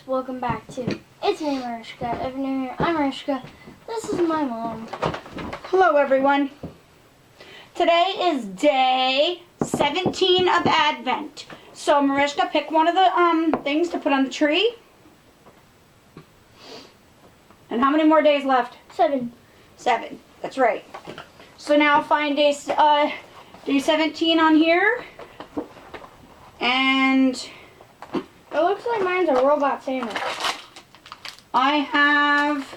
welcome back to It's Me Mariska. If you're new here, I'm Mariska. This is my mom. Hello everyone. Today is day 17 of Advent. So Mariska, pick one of the things to put on the tree. And how many more days left? 7. 7. That's right. So now find day 17 on here. And It looks like mine's a robot Santa. I have...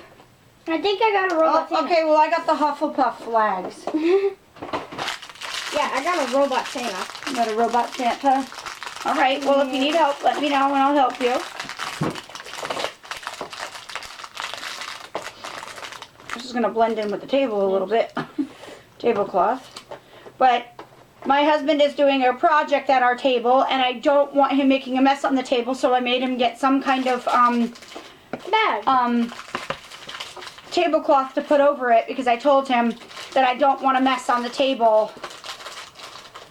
I think I got a robot Santa. Okay, well I got the Hufflepuff flags. Yeah, I got a robot Santa. You got a robot Santa? Alright, well if you need help, let me know and I'll help you. This is going to blend in with the table a little bit. Tablecloth. But my husband is doing a project at our table and I don't want him making a mess on the table, so I made him get some kind of bag. Tablecloth to put over it because I told him that I don't want a mess on the table.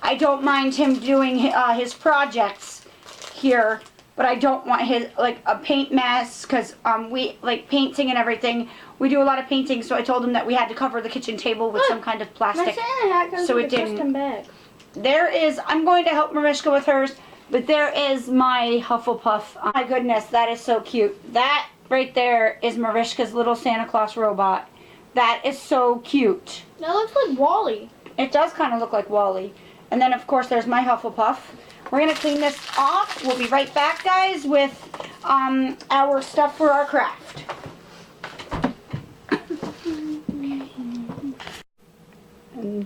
I don't mind him doing his projects here, but I don't want his a paint mess because we like painting and everything. We do a lot of painting, so I told him that we had to cover the kitchen table with some kind of plastic. My Santa hat comes so with it a didn't. custom bag. There is. I'm going to help Mariska with hers, but there is my Hufflepuff. Oh my goodness, that is so cute. That right there is Mariska's little Santa Claus robot. That is so cute. That looks like Wally. It does kind of look like Wally. And then of course there's my Hufflepuff. We're going to clean this off. We'll be right back, guys, with our stuff for our craft. And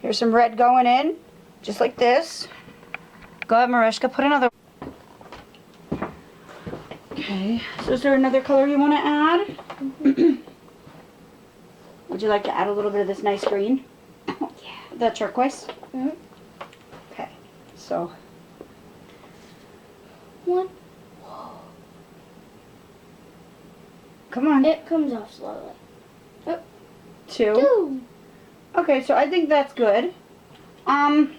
here's some red going in, just like this. Go ahead, Mariska, put another. Okay, so is there another color you want to add? Mm-hmm. Would you like to add a little bit of this nice green? Yeah. The turquoise? Mm-hmm. Okay, so. 1. Come on. It comes off slowly. 2. 2. Okay, so I think that's good. Look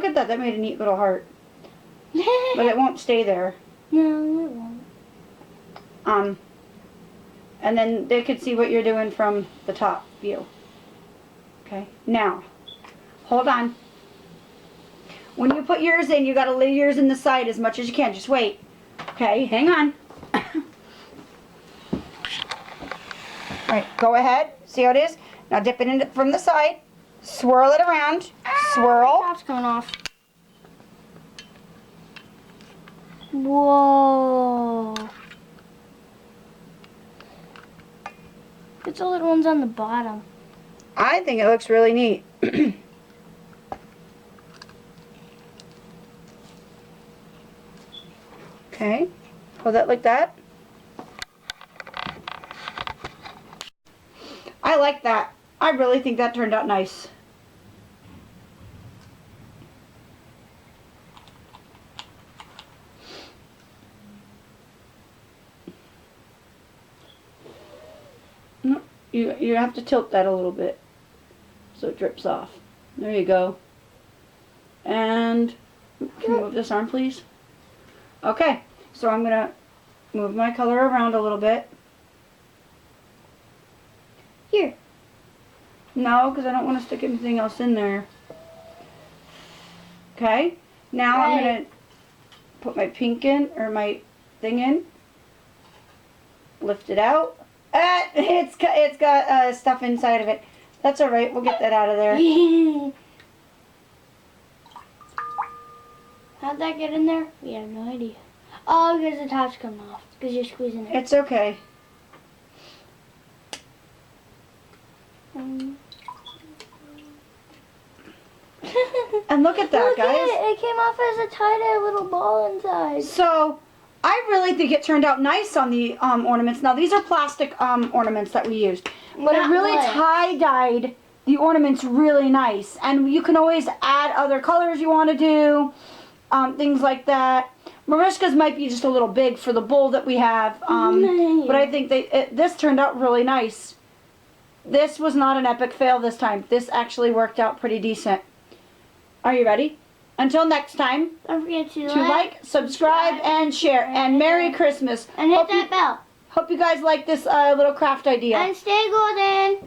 at that. That made a neat little heart. But it won't stay there. No, it won't. And then they could see what you're doing from the top view. Okay, now, hold on. When you put yours in, you got to lay yours in the side as much as you can. Just wait. Okay, hang on. Alright, go ahead. See how it is? Now dip it in from the side. Swirl it around. Swirl. Top's coming off. Whoa. It's the little ones on the bottom. I think it looks really neat. Okay, hold that like that. I like that. I really think that turned out nice. No, you have to tilt that a little bit so it drips off. There you go. And can you move this arm, please? Okay, so I'm gonna move my color around a little bit. Here. No, because I don't want to stick anything else in there. Okay, now I'm gonna put my pink in, or my thing in. Lift it out. It's got stuff inside of it. That's all right. We'll get that out of there. How'd that get in there? We have no idea. Oh, because the top's coming off. Because you're squeezing it. It's okay. And look at that, Look guys. It came off as a tie-dye little ball inside. So, I really think it turned out nice on the ornaments. Now, these are plastic ornaments that we used. But it really tie-dyed the ornaments really nice. And you can always add other colors you want to do. Things like that. Mariska's might be just a little big for the bowl that we have. But I think this turned out really nice. This was not an epic fail this time. This actually worked out pretty decent. Are you ready? Until next time, Don't forget to like, subscribe, and share. And Merry Christmas. And hit that bell. Hope you guys like this little craft idea. And stay golden.